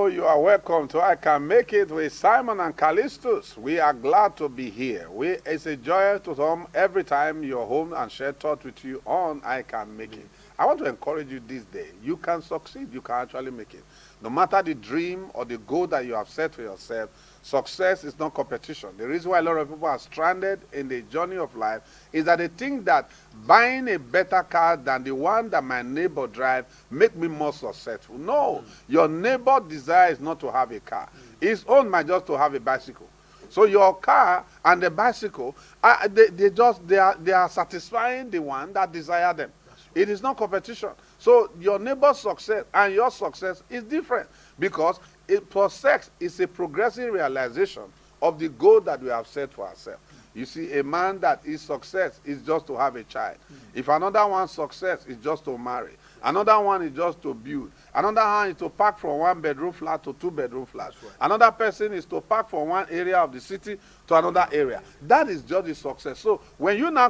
you are welcome to I Can Make It with Simon and Callistus. We are glad to be here. It's a joy to come every time you're home and share thought with you on I Can Make It. I want to encourage you this day. You can succeed. You can actually make it. No matter the dream or the goal that you have set for yourself, success is not competition. The reason why a lot of people are stranded in the journey of life is that they think that buying a better car than the one that my neighbor drive make me more successful. No, your neighbor desire is not to have a car. His own might just to have a bicycle. So your car and the bicycle, they are satisfying the one that desire them. It is not competition. So your neighbor's success and your success is different because success is a progressive realization of the goal that we have set for ourselves. You see, a man that is success is just to have a child. If another one's success is just to marry, another one is just to build, another one is to pack from 1-bedroom flat to 2-bedroom flat. Right. Another person is to pack from one area of the city to another area. That is just the success. So when you now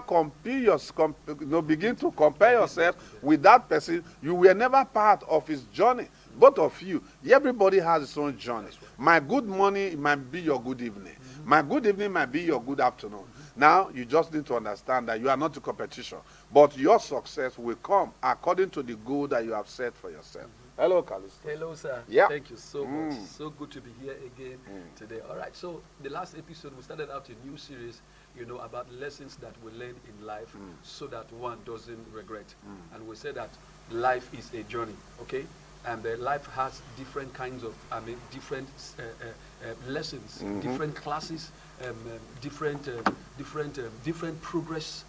begin to compare yourself with that person, you were never part of his journey. Both of you, everybody has his own journey. My good morning might be your good evening. My good evening might be your good afternoon. Now, you just need to understand that you are not a competition, but your success will come according to the goal that you have set for yourself. Hello, Callisto. Hello, sir. Yeah. Thank you so much. So good to be here again today. All right, so the last episode, we started out a new series, about lessons that we learn in life so that one doesn't regret. And we said that life is a journey, okay? And life has different kinds of, different lessons, different classes, different progress,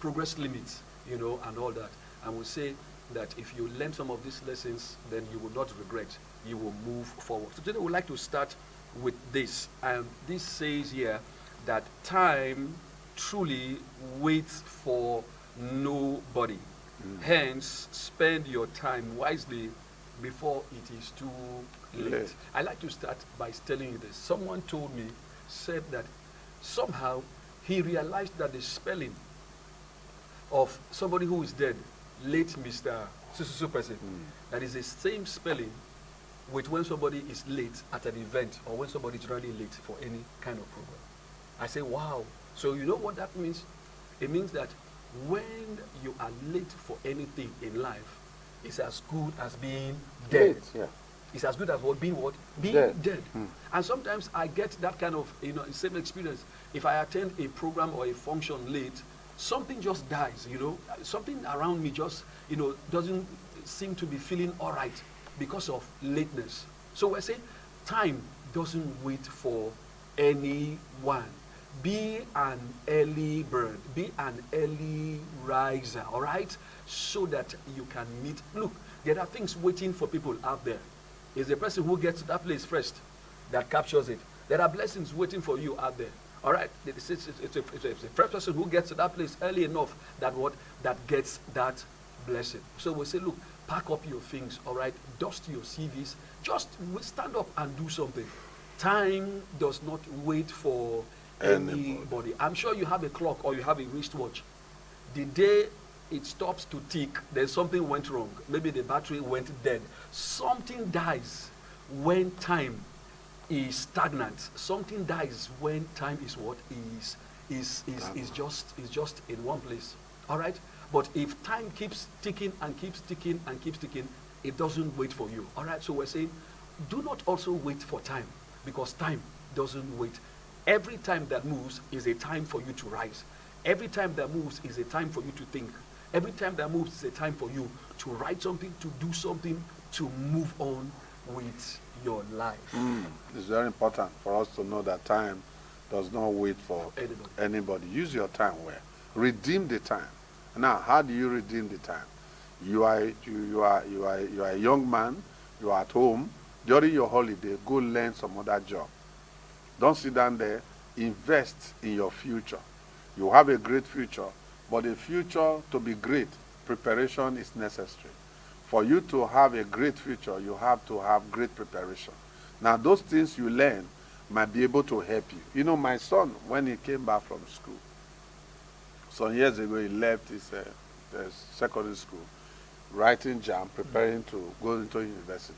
progress limits, and all that. And we say that if you learn some of these lessons, then you will not regret. You will move forward. So today we'd like to start with this. This says here that time truly waits for nobody. Hence, spend your time wisely before it is too late. I like to start by telling you this. Someone said that somehow he realized that the spelling of somebody who is dead, late Mr. So person, that is the same spelling with when somebody is late at an event or when somebody is running late for any kind of program. I say, wow. So you know what that means? It means that when you are late for anything in life, it's as good as being dead. Late, yeah. It's as good as being what? Being dead. And sometimes I get that kind of same experience. If I attend a program or a function late, something just dies, something around me just, doesn't seem to be feeling all right because of lateness. So we're saying time doesn't wait for anyone. Be an early bird, be an early riser, all right? So that you can meet. Look, there are things waiting for people out there. It's the person who gets to that place first that captures it. There are blessings waiting for you out there. All right, it's a first person who gets to that place early enough that gets that blessing. So we say, look, pack up your things, all right, dust your CVs, just stand up and do something. Time does not wait for anybody. I'm sure you have a clock or you have a wristwatch. The day it stops to tick, then something went wrong. Maybe the battery went dead. Something dies when time is stagnant. Something dies when time is what is just in one place. All right. But if time keeps ticking and keeps ticking and keeps ticking, it doesn't wait for you. All right. So we're saying, do not also wait for time, because time doesn't wait. Every time that moves is a time for you to rise. Every time that moves is a time for you to think. Every time that moves is a time for you to write something, to do something, to move on with your life. It's very important for us to know that time does not wait for anybody. Use your time well. Redeem the time. Now, how do you redeem the time? You are a young man. You are at home during your holiday. Go learn some other job. Don't sit down there. Invest in your future. You have a great future, but the future to be great, preparation is necessary. For you to have a great future, you have to have great preparation. Now, those things you learn might be able to help you. My son, when he came back from school, some years ago, he left his secondary school, writing JAM, preparing to go into university.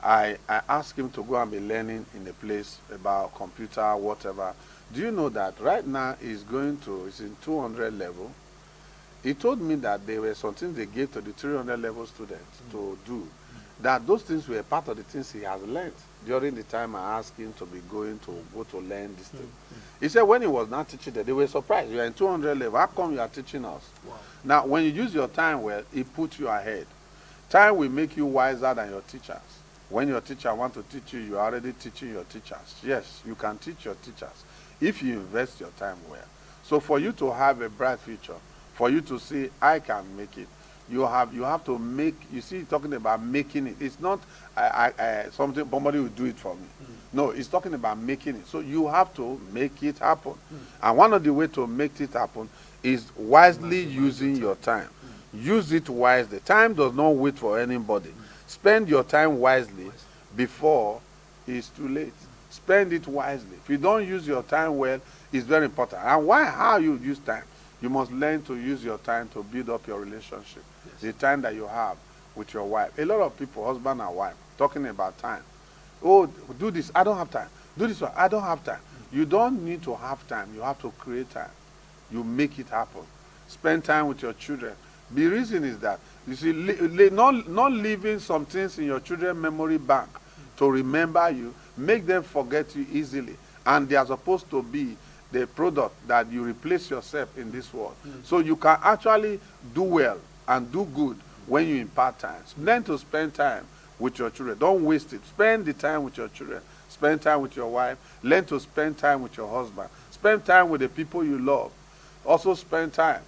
I asked him to go and be learning in a place about computer, whatever. Do you know that right now he's in 200 level. He told me that there were some things they gave to the 300 level students to do. That those things were part of the things he has learned during the time I asked him to be go to learn this thing. He said when he was not teaching them, they were surprised. You are in 200 level. How come you are teaching us? Wow. Now, when you use your time well, it puts you ahead. Time will make you wiser than your teachers. When your teacher wants to teach you, you are already teaching your teachers. Yes, you can teach your teachers if you invest your time well. So for you to have a bright future, for you to say, I can make it, you have to make, you see, talking about making it. It's not something, somebody will do it for me. No, it's talking about making it. So you have to make it happen. And one of the ways to make it happen is wisely using your time. Use it wisely. Time does not wait for anybody. Spend your time wisely before it's too late. Spend it wisely. If you don't use your time well, it's very important. And how you use time? You must learn to use your time to build up your relationship. Yes. The time that you have with your wife. A lot of people, husband and wife, talking about time. Oh, do this. I don't have time. Do this one. I don't have time. You don't need to have time. You have to create time. You make it happen. Spend time with your children. The reason is that, you see, not leaving some things in your children's memory bank to remember you, make them forget you easily. And they are supposed to be the product that you replace yourself in this world. So you can actually do well and do good when you impart time. Learn to spend time with your children. Don't waste it. Spend the time with your children. Spend time with your wife. Learn to spend time with your husband. Spend time with the people you love. Also spend time.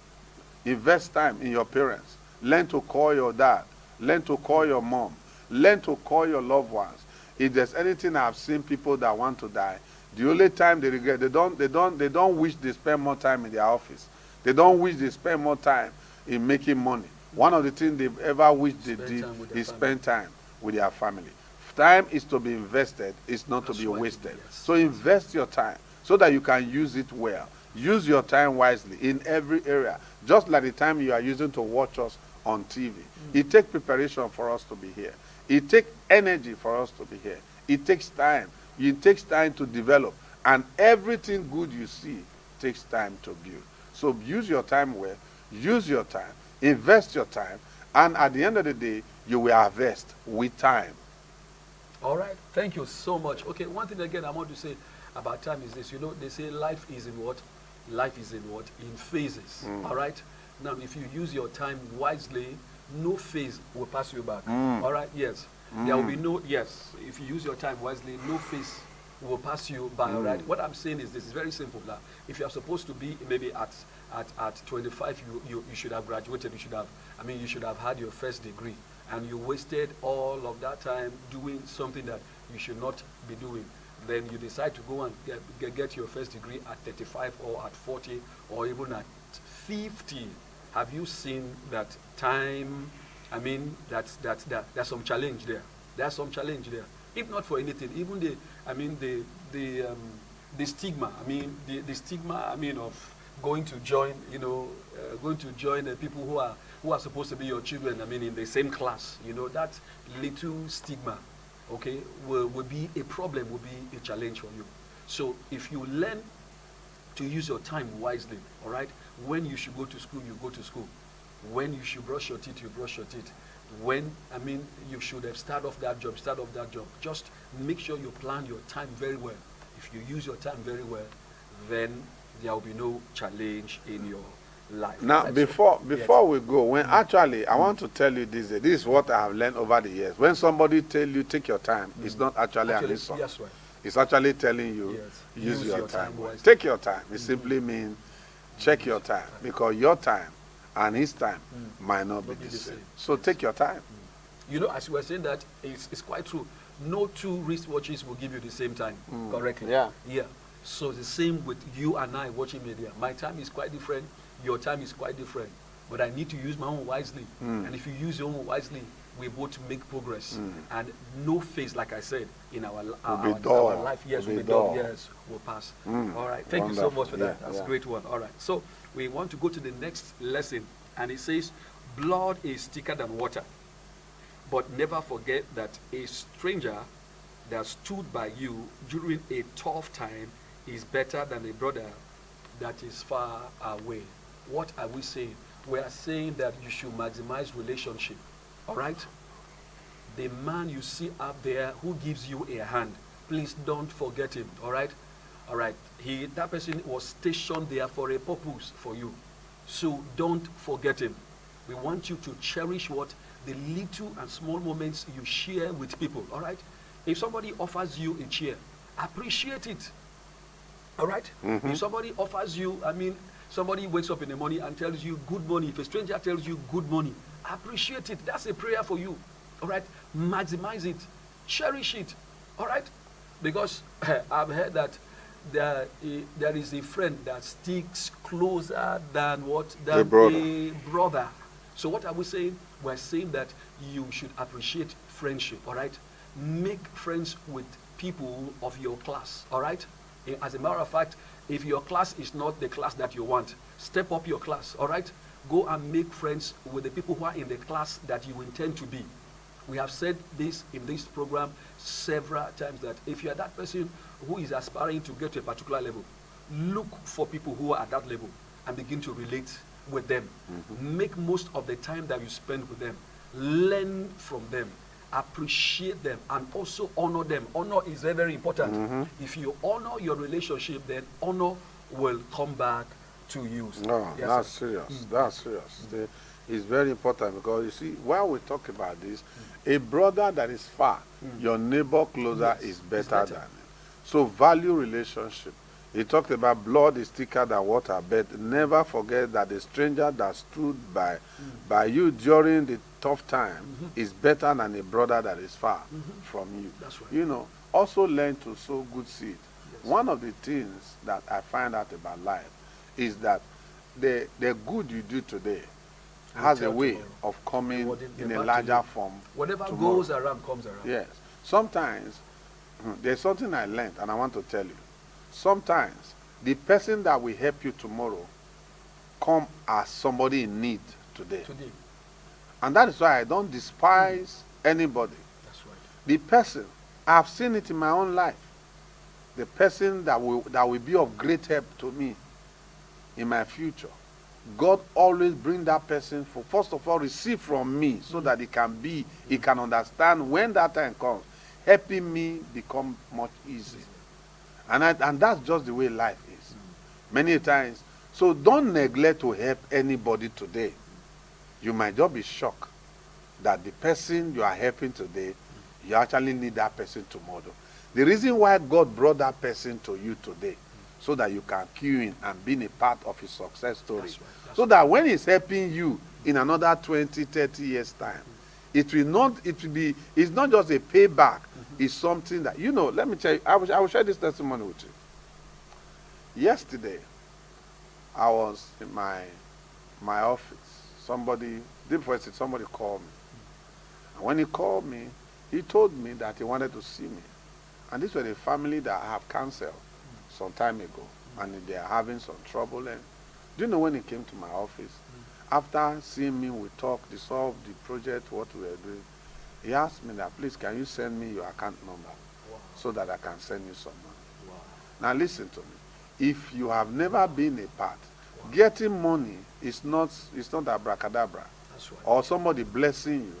Invest time in your parents. Learn to call your dad. Learn to call your mom. Learn to call your loved ones. If there's anything I've seen people that want to die, the only time they regret, they don't wish they spend more time in their office. They don't wish they spend more time in making money. One of the things they've ever wished they did is spend time with their family. Time is to be invested, it's not to be wasted. Yes. So invest your time so that you can use it well. Use your time wisely in every area. Just like the time you are using to watch us on TV. It takes preparation for us to be here. It takes energy for us to be here. It takes time. It takes time to develop. And everything good you see takes time to build. So use your time well. Use your time. Invest your time. And at the end of the day, you will harvest with time. All right. Thank you so much. Okay, one thing again I want to say about time is this. You know, they say life is in what? Life is in what? In phases. All right? Now, if you use your time wisely, no phase will pass you back. All right? Yes. There will be no, yes, if you use your time wisely, no phase will pass you by. All right? What I'm saying is this is very simple. Now, if you are supposed to be maybe at 25, you should have graduated. You should have had your first degree. And you wasted all of that time doing something that you should not be doing. Then you decide to go and get your first degree at 35 or at 40 or even at 50. Have you seen that time? I mean, there's some challenge there. There's some challenge there. If not for anything, even the stigma. The stigma. Of going to join, people who are supposed to be your children. In the same class. That little stigma, okay, will be a problem. Will be a challenge for you. So if you learn to use your time wisely, all right. When you should go to school, you go to school. When you should brush your teeth, you brush your teeth. When, you should have start off that job. Just make sure you plan your time very well. If you use your time very well, then there will be no challenge in your life. Now, before we go, actually, I want to tell you this is what I have learned over the years. When somebody tell you take your time, it's not actually an insult. Yes, right. It's actually telling you use your time. Take your time. It simply means check your time, because your time and his time might not be the same. So take your time. As you were saying that, it's quite true. No two wristwatches will give you the same time correctly. Yeah. So the same with you and I watching media. My time is quite different. Your time is quite different. But I need to use my own wisely. And if you use your own wisely, we both make progress. And no phase, like I said, in our life, yes, will be dull. Yes, will pass. All right. Thank you so much for that. That's a great one. All right. So we want to go to the next lesson. And it says, blood is thicker than water. But never forget that a stranger that stood by you during a tough time is better than a brother that is far away. What are we saying? We are saying that you should maximize relationship. All right? The man you see up there who gives you a hand, please don't forget him. All right? All right. That person was stationed there for a purpose for you. So don't forget him. We want you to cherish what the little and small moments you share with people. All right? If somebody offers you a chair, appreciate it. All right? If somebody offers you, somebody wakes up in the morning and tells you good morning. If a stranger tells you good morning, appreciate it. That's a prayer for you. All right? Maximize it. Cherish it. All right? Because I've heard that there is a friend that sticks closer than what? Than a brother. So what are we saying? We're saying that you should appreciate friendship. All right? Make friends with people of your class. All right? As a matter of fact, if your class is not the class that you want, step up your class, all right? Go and make friends with the people who are in the class that you intend to be. We have said this in this program several times, that if you are that person who is aspiring to get to a particular level, look for people who are at that level and begin to relate with them. Make most of the time that you spend with them. Learn from them. Appreciate them and also honor them. Honor is very, very important. If you honor your relationship, then honor will come back to you. No, yes, that's sir. serious. That's serious. It's very important, because you see, while we talk about this, a brother that is far, your neighbor closer is better than him. So value relationship. He talked about blood is thicker than water, but never forget that the stranger that stood by you during the tough time is better than a brother that is far from you. That's right. You know, also learn to sow good seed. Yes. One of the things that I find out about life is that the good you do today has a way of coming in a larger form. Whatever tomorrow. goes around comes around. Yes. Sometimes there's something I learned, and I want to tell you. Sometimes the person that will help you tomorrow come as somebody in need today. And that is why I don't despise anybody. That's right. The person, I've seen it in my own life. The person that will be of great help to me in my future. God always bring that person for, first of all, receive from me so that he can understand when that time comes, helping me become much easier. And that's just the way life is. Many times. So don't neglect to help anybody today. You might just be shocked that the person you are helping today, you actually need that person tomorrow. The reason why God brought that person to you today, so that you can cue in and be a part of his success story. That's right. So that when he's helping you in another 20, 30 years time, it's not just a payback. It's something that, let me tell you, I will share this testimony with you. Yesterday, I was in my office. Somebody called me. And when he called me, he told me that he wanted to see me. And this was a family that I have counseled some time ago. And they are having some trouble. And do you know when he came to my office? After seeing me, we talked, dissolved the project, what we were doing. He asked me that, please, can you send me your account number so that I can send you some money? Wow. Now listen to me. If you have never been a part, getting money is not abracadabra. That's right. Or somebody blessing you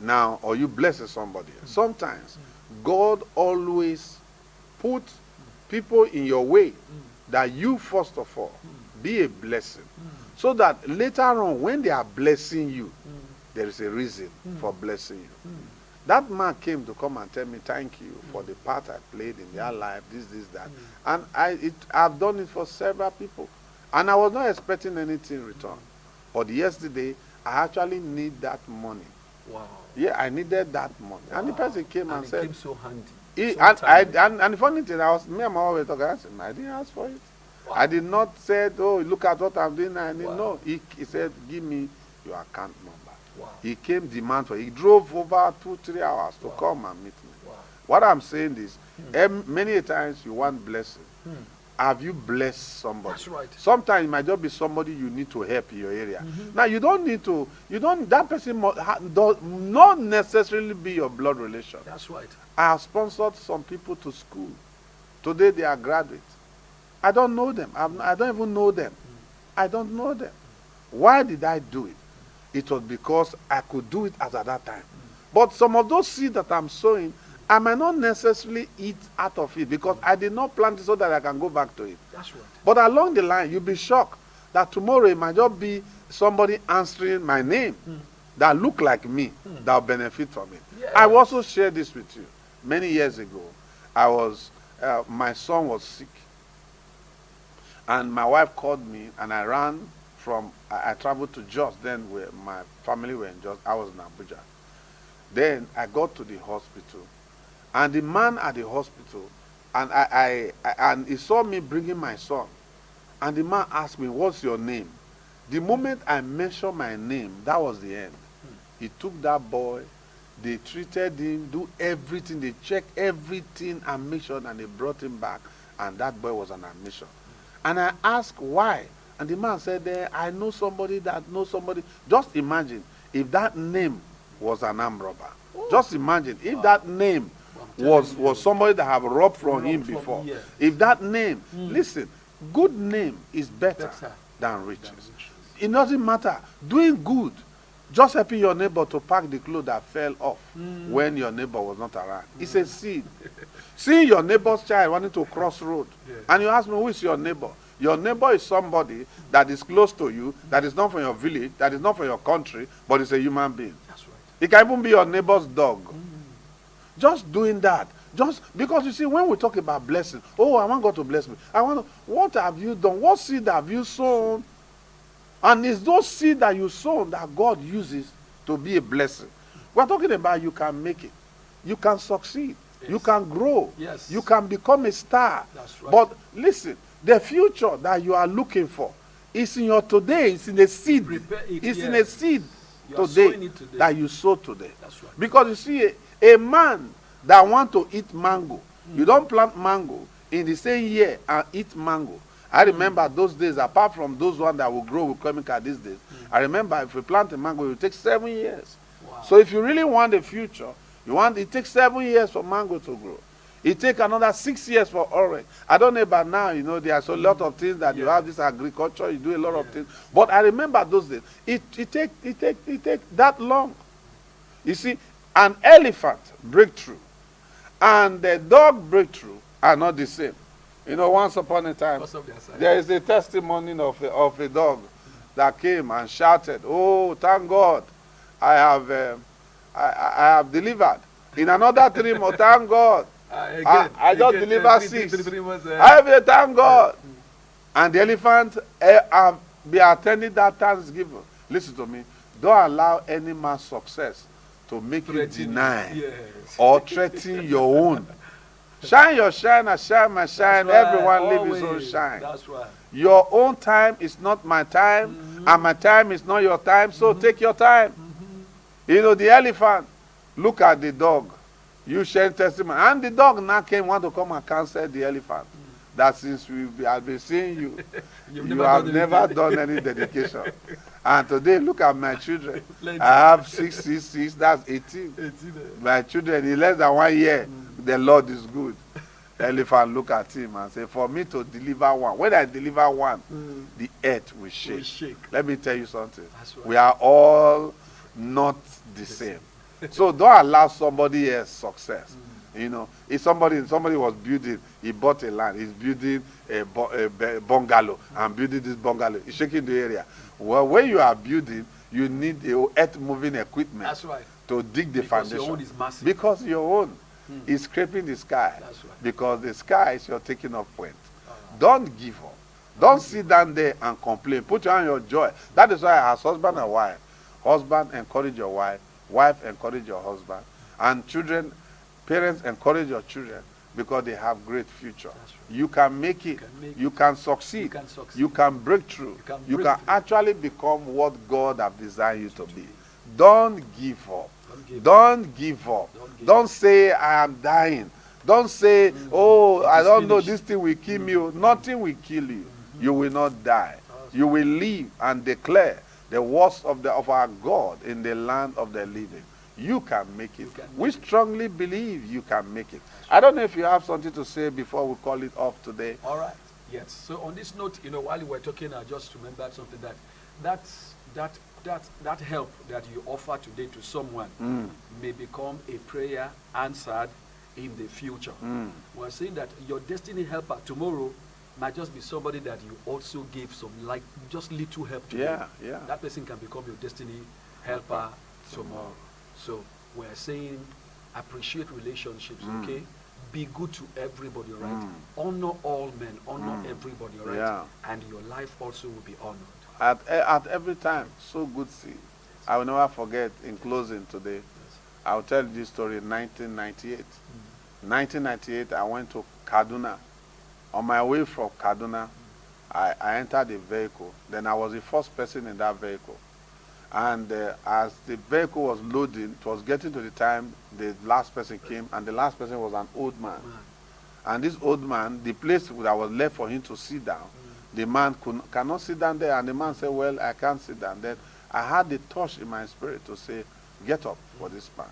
now, or you blessing somebody. Sometimes God always put people in your way that you, first of all, be a blessing. So that later on, when they are blessing you, there is a reason for blessing you. That man came to come and tell me, thank you for the part I played in their life, this, that. And I've done it for several people. And I was not expecting anything in return. But yesterday, I actually need that money. Wow. Yeah, I needed that money. Wow. And the person came and said... It came so handy. And the funny thing, me and my wife were talking, I said, I didn't ask for it. Wow. I did not say, oh, look at what I'm doing. No, he said, give me your account number. Wow. He came demand for it. He drove over 2-3 hours to come and meet me. Wow. What I'm saying is, many times you want blessing. have you blessed somebody? That's right. Sometimes it might just be somebody you need to help in your area. Now you don't need to, that person does not necessarily be your blood relation. That's right. I have sponsored some people to school. Today they are graduates. I don't know them. I don't even know them. I don't know them. Why did I do it? It was because I could do it at that time. But some of those seeds that I'm sowing, I might not necessarily eat out of it because I did not plant it so that I can go back to it. That's right. But along the line, you'll be shocked that tomorrow it might just be somebody answering my name that look like me that will benefit from it. Yeah. I also shared this with you. Many years ago, my son was sick. And my wife called me and I ran I traveled to Jos then where my family were in Jos. I was in Abuja. Then I got to the hospital. And the man at the hospital, and and he saw me bringing my son. And the man asked me, what's your name? The moment I mentioned my name, that was the end. He took that boy, they treated him, do everything, they checked everything and made sure, and they brought him back. And that boy was on admission. And I asked why. And the man said, I know somebody that knows somebody. Just imagine if that name was an armed robber. Just imagine if that name was somebody that have robbed from him before. If that name, listen, good name is better than riches. It doesn't matter. Doing good, just helping your neighbor to pack the clothes that fell off when your neighbor was not around. It's a seed. Seeing your neighbor's child wanting to cross road, and you ask me, who is your neighbor? Your neighbor is somebody that is close to you, that is not from your village, that is not from your country, but is a human being. That's right. It can even be your neighbor's dog. Just doing that. Just because you see, when we talk about blessing, oh, I want God to bless me. What have you done? What seed have you sown? And it's those seeds that you sown that God uses to be a blessing. We're talking about you can make it. You can succeed. Yes. You can grow. Yes. You can become a star. That's right. But listen, the future that you are looking for is in your today. It's in a seed. It's in a seed today that you sow today. That's right. Because you see, a man that want to eat mango, you don't plant mango in the same year and eat mango. I remember those days, apart from those ones that will grow with chemical these days, I remember if we plant a mango, it will take 7 years. Wow. So if you really want the future, it takes 7 years for mango to grow. It takes another 6 years for orange. I don't know about now, there's a lot of things that you have this agriculture, you do a lot of things. But I remember those days. It take that long. You see, an elephant breakthrough and the dog breakthrough are not the same. Once upon a time, there is a testimony of a dog that came and shouted, "Oh, thank God, I have delivered." In another 3 more, thank God, I just delivered 6. I have a thank God. And the elephant be attending that Thanksgiving. Listen to me. Don't allow any man's success to make you deny or threaten your own. Shine your shine, I shine my shine. Everyone live his own shine. That's right. Your own time is not my time, and my time is not your time, so take your time. The elephant, look at the dog. You share testimony. And the dog now want to come and counsel the elephant. That since we have been seeing you, you have never done any dedication. And today, look at my children. I have 6, that's 18. My children, in less than 1 year, the Lord is good. The elephant look at him and say, for me to deliver one, when I deliver one, the earth will shake. Let me tell you something. Right. We are all not the same. So don't allow somebody else's success. If somebody was building, he bought a land, he's building a bungalow, and building this bungalow, he's shaking the area. Well, when you are building, you need earth moving equipment. That's right. To dig the foundation. Your own is massive. Because your own is scraping the sky. That's right. Because the sky is your taking off point. Don't give up. Don't sit down there and complain. Put your hand on your joy. That is why as husband and wife, husband encourage your wife, wife encourage your husband, and children, parents encourage your children because they have great future. Right. You can make it. You can succeed. You can break through. You can actually become what God has designed you to be. Don't give up. Don't give up. Don't say, I am dying. Don't say, oh, I don't know, finished. this thing will kill me. Nothing will kill you. You will not die. You will live and declare the works of our God in the land of the living. You can make it. We strongly believe you can make it. I don't know if you have something to say before we call it off today. All right. Yes. So on this note, while you were talking, I just remembered something that help that you offer today to someone may become a prayer answered in the future. We're saying that your destiny helper tomorrow might just be somebody that you also gave some, like, just little help to. Yeah. That person can become your destiny helper tomorrow. So we're saying appreciate relationships, okay? Be good to everybody, right? Honor all men, honor everybody, right? Yeah. And your life also will be honored. At every time, so good see. I will never forget, in closing today, I'll tell you this story in 1998. 1998, I went to Kaduna. On my way from Kaduna, I entered a vehicle. Then I was the first person in that vehicle. And as the vehicle was loading, it was getting to the time the last person came, and the last person was an old man. And this old man, the place that was left for him to sit down, the man cannot sit down there. And the man said, well, I can't sit down. Then I had the touch in my spirit to say, get up for this man.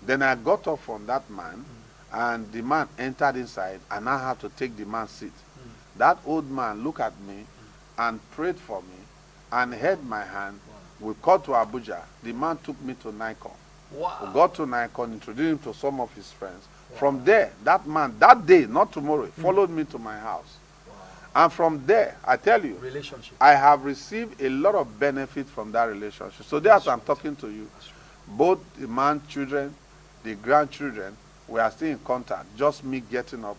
Then I got up from that man, and the man entered inside, and I had to take the man's seat. That old man looked at me and prayed for me and held my hand. We got to Abuja. The man took me to Nikon. Wow. We got to Nikon, introduced him to some of his friends. Wow. From there, that man, that day, not tomorrow, followed me to my house. Wow. And from there, I tell you, relationship. I have received a lot of benefit from that relationship. So that's why I'm talking to you. Both the man's children, the grandchildren, we are still in contact. Just me getting up